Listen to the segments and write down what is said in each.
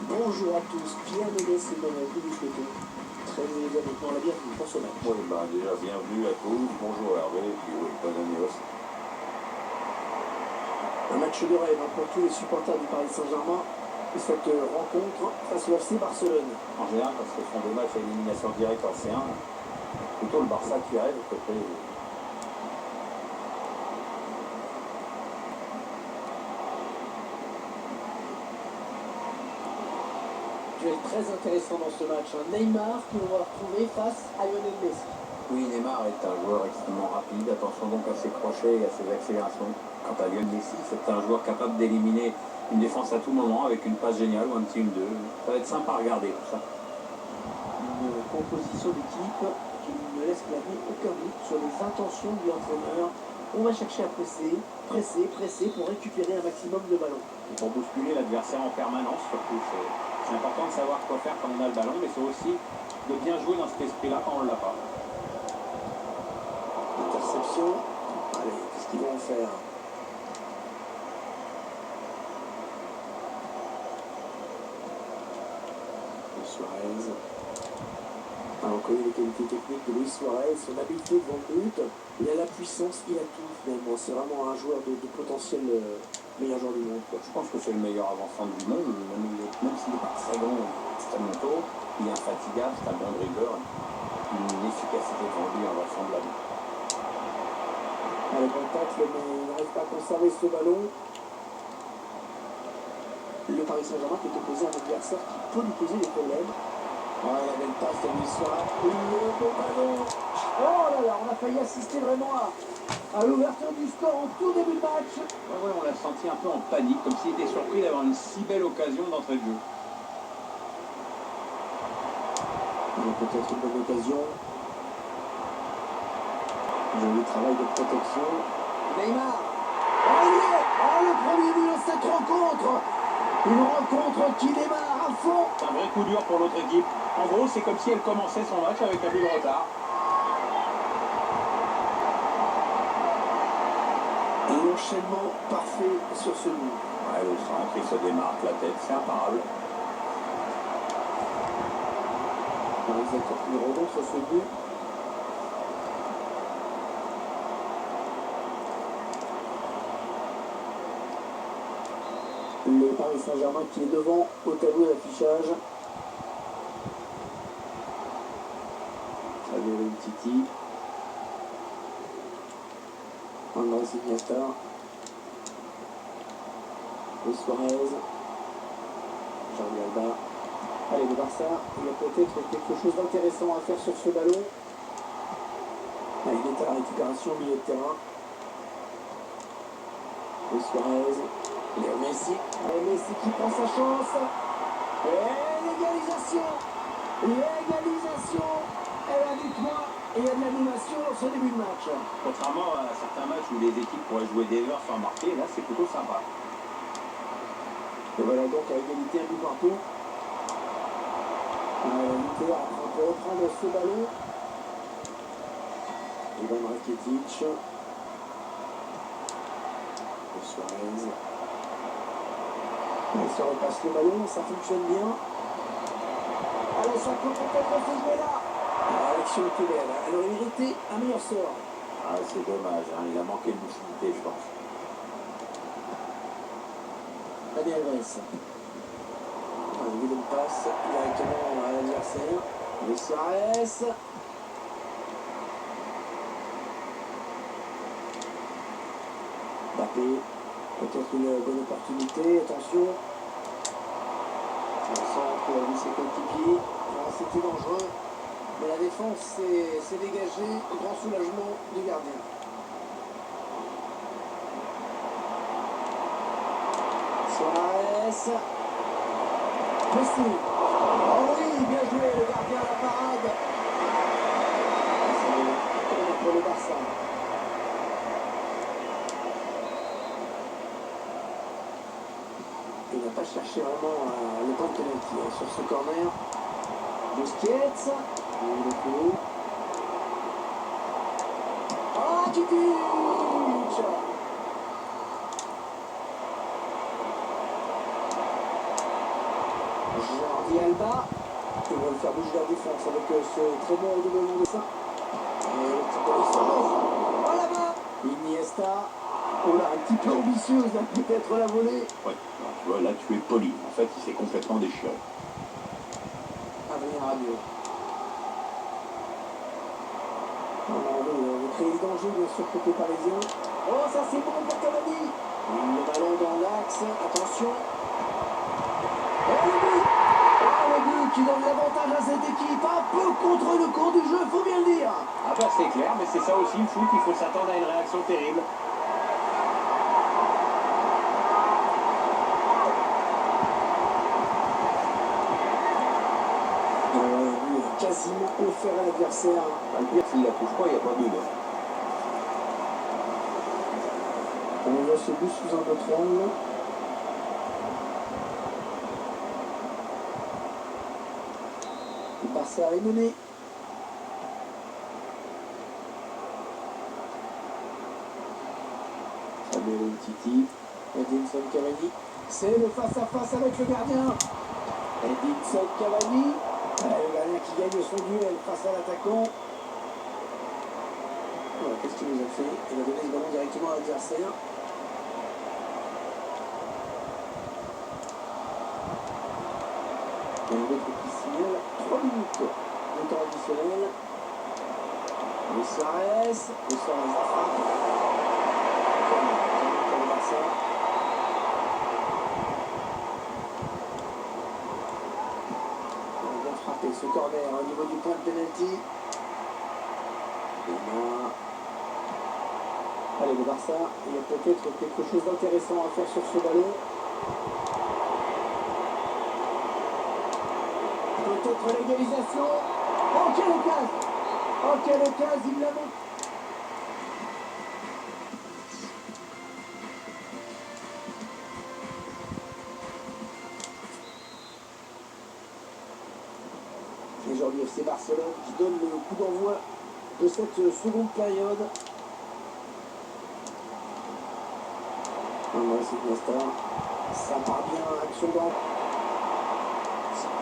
Bonjour à tous, Pierre Ménès et Manuel que nous souhaitons très évidemment la bienvenue pour ce match. Oui, déjà bienvenue à tous, bonjour Hervé, et puis oui, bonne année aussi. Un match de rêve pour tous les supporters du Paris Saint-Germain. Cette rencontre face au FC Barcelone. En général, parce que ce sont des matchs à élimination directe en C1, plutôt le Barça qui rêve côté. Duel très intéressant dans ce match. Neymar que l'on va retrouver face à Lionel Messi. Oui, Neymar est un joueur extrêmement rapide, attention donc à ses crochets et à ses accélérations. Quant à Lionel Messi, c'est un joueur capable d'éliminer une défense à tout moment avec une passe géniale ou un petit 1-2. Ça va être sympa à regarder tout ça. Une composition d'équipe qui ne laisse planer aucun doute sur les intentions de l'entraîneur. On va chercher à presser pour récupérer un maximum de ballons. Et pour bousculer l'adversaire en permanence, surtout, c'est important de savoir quoi faire quand on a le ballon, mais c'est aussi de bien jouer dans cet esprit-là quand on ne l'a pas. Interception. Allez, qu'est-ce qu'ils vont en faire? Suarez. Alors, on connaît les qualités techniques de Luis Suarez, son habileté devant le but. Il a la puissance, il a tout finalement. C'est vraiment un joueur de potentiel meilleur joueur du monde, quoi. Je pense que c'est le meilleur avant-centre du monde, même s'il n'est pas très grand, extrêmement tôt. Il est infatigable, c'est un bon dribbleur, une efficacité devant lui invraisemblable. Le contact, mais il n'arrive pas à conserver ce ballon. Le Paris Saint-Germain qui est opposé à un adversaire qui peut lui poser des problèmes. Ouais, la belle passe de Luis Suarez. Le beau ballon. Oh là là, on a failli assister vraiment à l'ouverture du score au tout début de match. Ouais, on l'a senti un peu en panique, comme s'il était surpris d'avoir une si belle occasion d'entrée de jeu. Il y a peut-être une bonne occasion. Joli travail de protection. Neymar. Oh, il est le premier but de cette rencontre. Une rencontre qui démarre à fond. C'est un vrai coup dur pour l'autre équipe. En gros, c'est comme si elle commençait son match avec un but de retard. Et l'enchaînement parfait sur ce but. Ouais, le centre, il se démarque la tête, c'est imparable. Le réalisateur qui rebond sur ce but. Le Paris Saint-Germain qui est devant au tableau d'affichage. Samuel Umtiti. Andrés Iniesta. Luis Suarez. Jordi Alba. Allez, le Barça, il y a peut-être quelque chose d'intéressant à faire sur ce ballon. Il est à la récupération au milieu de terrain. Luis Suarez. Léo Messi. Allez, Messi qui prend sa chance. Et l'égalisation. L'égalisation. Elle a du poids et il y a de l'animation dans ce début de match. Contrairement à certains matchs où les équipes pourraient jouer des heures sans marquer, là c'est plutôt sympa. Et voilà donc à égalité, un but partout. L'Inter on peut reprendre ce ballon. Ivan Rakitic. Suarez. Il se repasse le ballon, ça fonctionne bien. Allez, ça peut peut-être se jouer là. L'action était belle, elle aurait mérité un meilleur sort. Ah, c'est dommage, hein. Il a manqué de lucidité, je pense. Dani Alves. Une bonne passe directement à l'adversaire. Luis Suarez. Mbappé. Peut-être une bonne opportunité. Attention. On sent que lui ses coéquipiers. C'était dangereux. Mais la défense s'est dégagée. Grand soulagement du gardien. Suarez. Messi. Oh oui, bien joué, le gardien à la parade. C'est pour le Barça. Il n'a pas cherché vraiment le temps de penalty sur ce corner. Busquets. Le coup. Ah, Kitic. Jordi Alba. Ils veulent faire bouger la défense avec ce très bon redoublement de ça. Et le petit de Suarez. Oh là-bas Iniesta. Oh là, un petit peu ambitieuse, là, peut-être la volée. Ouais, alors, tu vois, là tu es poli. En fait, il s'est complètement déchiré. Adrien Rabiot. On veut créer le danger, bien sûr, côté parisien. Oh, ça c'est bon pour Cavani. Le ballon dans l'axe. Attention. Oh, le but. Oh, le but qui donne l'avantage à cette équipe. Un peu contre le cours du jeu, faut bien le dire. Ah bah c'est clair, mais c'est ça aussi le foot, il faut s'attendre à une réaction terrible. Quasiment offert à l'adversaire. Le pire, s'il la touche pas, il n'y a pas de but. On voit ce but sous un autre angle. Le Barça est mené. Samuel Titi. Edinson Cavani. C'est le face-à-face avec le gardien. Edinson Cavani. Le gardien qui gagne son duel face à l'attaquant. Voilà, qu'est-ce qu'il nous a fait? Il a donné ce ballon directement à l'adversaire. Il y a un autre qui signale 3 minutes de temps additionnel. Le Suarez. Le Suarez la frappe. Pour le Barça. Et ce corner au niveau du point de pénalty. Allez, le Barça, il y a peut-être quelque chose d'intéressant à faire sur ce ballon. Peut-être l'égalisation. Oh, quelle occasion! Oh, quelle occasion, il l'a montré. Aujourd'hui, FC Barcelone qui donne le coup d'envoi de cette seconde période. Voilà, c'est Iniesta. Ça part bien, action dans.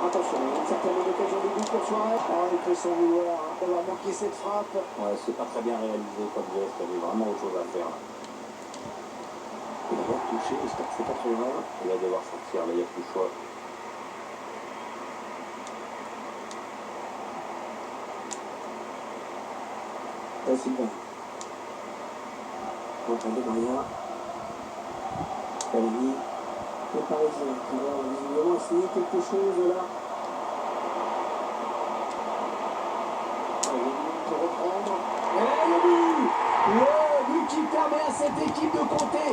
Attention, il y a une certaine occasion de but pour Suarez. Oh, il fait sans vouloir d'avoir manqué cette frappe. Ouais, c'est pas très bien réalisé comme geste, il y avait vraiment autre chose à faire. Là. Il va devoir toucher, j'espère que c'est pas trop grave. Il va devoir sortir, là, il n'y a plus le choix. Sylvain. Enfin, de Maria. Cavani. Le Parisien qui va visiblement essayer quelque chose là. Allez, le but pour reprendre. Et le but! Le but qui permet à cette équipe de compter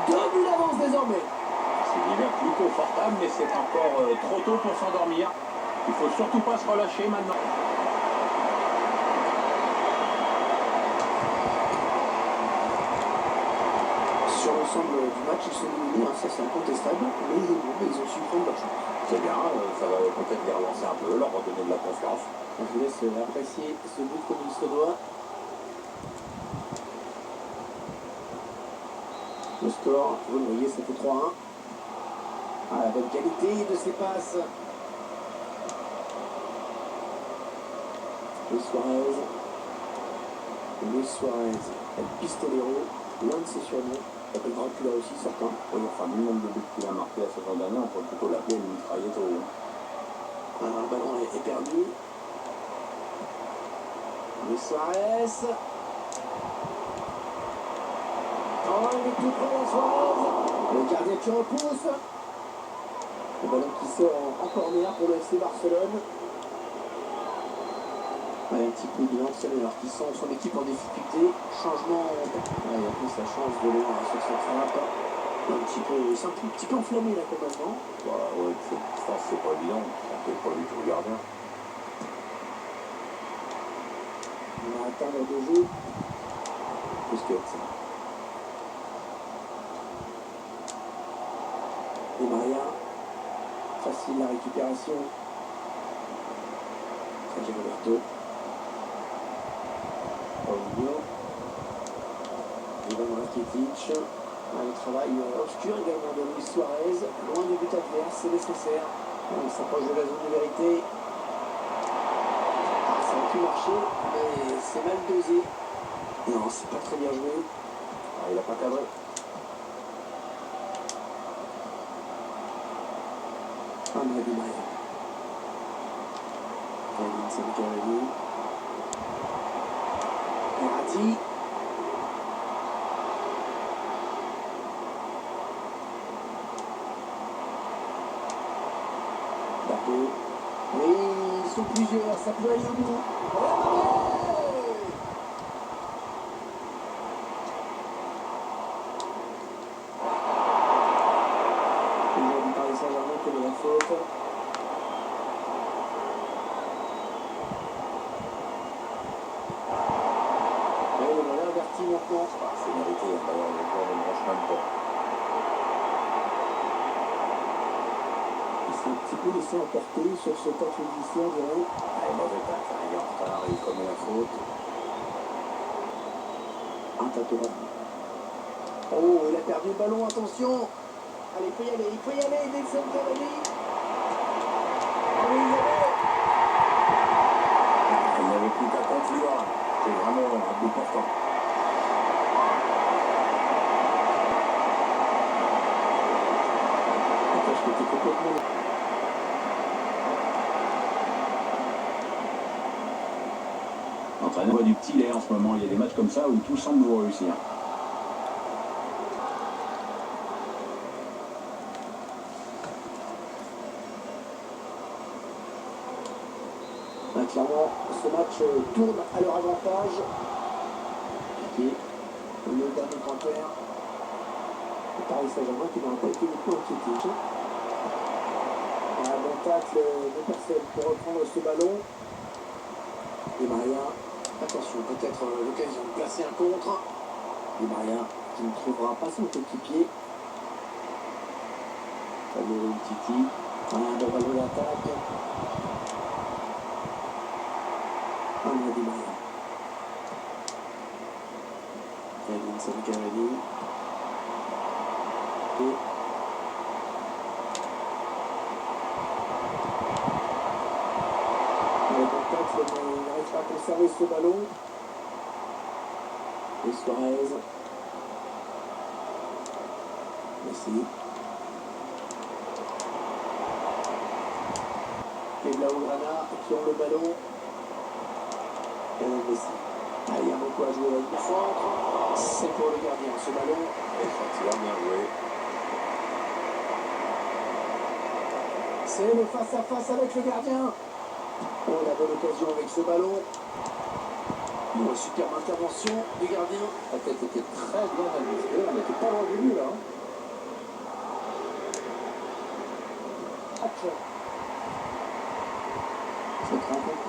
2 buts d'avance désormais. C'est déjà plus confortable, mais c'est encore trop tôt pour s'endormir. Il faut surtout pas se relâcher maintenant. Sur l'ensemble du match, ils sont dominés, hein, ça c'est incontestable, mais ils ont su prendre leur chance. C'est bien, ça va peut-être les relancer un peu, leur redonner de la confiance. Je vous laisse apprécier ce but comme il se doit. Le score, vous le voyez, c'était 3-1. Ah, la bonne qualité de ses passes. Luis Suarez. Luis Suarez. El Pistolero. L'un de ses surnoms. Il s'appelle Dracula aussi, certains. Oui, enfin, du nombre de buts qu'il a marqué la saison dernière, on peut plutôt l'appeler une mitraillette au haut. Alors, le ballon est perdu. Luis Suarez. Oh, il est tout près, la Suarez. Le gardien qui repousse. Le ballon qui sort en corner pour le FC Barcelone. Ouais, un petit peu de l'entraîneur qui sent son équipe en difficulté. Changement. Ouais, il a pris sa chance de loin sur cette frappe. Un petit peu enflammé là quand même, non? Bah ouais, je pense que c'est pas évident. Ça peut pas du tout le gardien. On va atteindre de jeu. Busquets. Et Maria. Facile la récupération. Sergio Roberto. Paulinho. Ivan Rakitic. Le travail obscur également de Luis Suarez. Loin du but adverse, c'est nécessaire. On s'approche de la zone de vérité. Ah, ça a pu marcher, mais c'est mal dosé. Non, c'est pas très bien joué. Ah, il n'a pas cadré. André Di Maria. Vincent Cavani. Verratti. Mbappé. Oui, ils sont plusieurs, ça peut aller au bout. Aujourd'hui, Paris Saint-Germain commet la faute. Et voilà, Verratti maintenant. Ah, c'est mérité, d'ailleurs, le joueur ne branche même pas. Il s'est un petit peu laissé emporter sur ce tacle glissé, on dirait. Ah, mauvais tacle, hein, il est en retard, il commet la faute. Un tatouage. Oh, il a perdu le ballon, attention. Allez, il faut y aller, Nelson Cavani. Ah oui, il y avait. Il n'y avait plus qu'à conclure. C'est vraiment un but portant. Attends, je m'étais complètement... Entraîneur du petit lait en ce moment, il y a des matchs comme ça où tout semble vous réussir. Clairement, ce match tourne à leur avantage. Et le dernier pointeur, le Paris Saint-Germain qui va un peu uniquement inquiété. Un bon tacle de personne pour reprendre ce ballon. Di Maria, attention, peut-être l'occasion de placer un contre. Di Maria qui ne trouvera pas son coéquipier. Fabio Titi, un bon ballon d'attaque. André Di Maria. Vincent Cavani. Et le contact n'arrive pas à conserver ce ballon. Et Suarez. Messi. Les Blaugrana qui ont le ballon. Et Messi. Ah, il y a beaucoup à jouer avec le centre. C'est pour le gardien ce ballon. Et Fatih, bien joué. C'est le face-à-face avec le gardien. Oh, la bonne occasion avec ce ballon. Oh, superbe intervention du gardien. La tête était très bien ajustée. On n'était pas loin du but là. Action. Cette rencontre